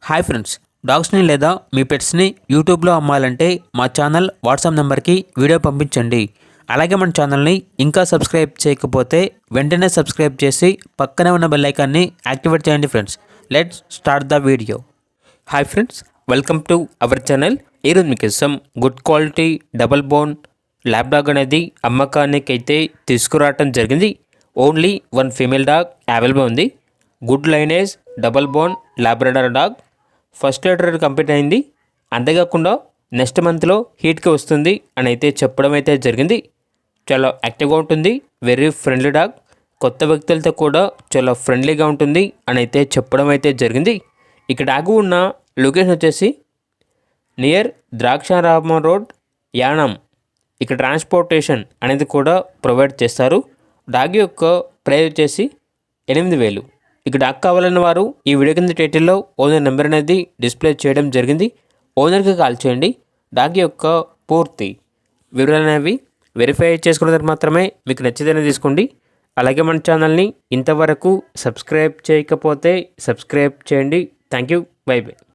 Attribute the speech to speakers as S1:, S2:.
S1: Hi friends, డాగ్స్ని లేదా మీ పెట్స్ని యూట్యూబ్లో అమ్మాలంటే మా ఛానల్ వాట్సాప్ నెంబర్కి వీడియో పంపించండి. అలాగే మన ఛానల్ని ఇంకా సబ్స్క్రైబ్ చేయకపోతే వెంటనే సబ్స్క్రైబ్ చేసి పక్కనే ఉన్న బెల్ ఐకాన్ని యాక్టివేట్ చేయండి friends. Let's start the video. Hi friends, welcome to our channel. ఈరోజు మీకోసం good quality double bone lab dog అనేది అమ్మకానికి అయితే తీసుకురావటం జరిగింది. Only one female dog available ఉంది. Good lineage double bone Labrador dog. First litter complete అయింది. అంతేకాకుండా నెక్స్ట్ మంత్లో హీట్కి వస్తుంది అని అయితే చెప్పడం అయితే జరిగింది. చాలా యాక్టివ్గా ఉంటుంది, వెరీ ఫ్రెండ్లీ డాగ్. కొత్త వ్యక్తులతో కూడా చాలా ఫ్రెండ్లీగా ఉంటుంది అని అయితే చెప్పడం అయితే జరిగింది. ఇక్కడ డాగ్ ఉన్న లొకేషన్ వచ్చేసి నియర్ ద్రాక్షారామం రోడ్, యానం. ఇక్కడ ట్రాన్స్పోర్టేషన్ అనేది కూడా ప్రొవైడ్ చేస్తారు. డాగ్ యొక్క ప్రైస్ వచ్చేసి 8,000. ఇక డాగ్ కావాలన్న వారు ఈ వీడియో కింద టైటిల్లో ఓనర్ నెంబర్ అనేది డిస్ప్లే చేయడం జరిగింది. ఓనర్కి కాల్ చేయండి. డాగ్ యొక్క పూర్తి వివరాలు అనేవి వెరిఫై చేసుకున్న తర్వాత మాత్రమే మీకు నచ్చితేనే తీసుకోండి. అలాగే మన ఛానల్ని ఇంతవరకు సబ్స్క్రైబ్ చేయకపోతే సబ్స్క్రైబ్ చేయండి. Thank you. By by.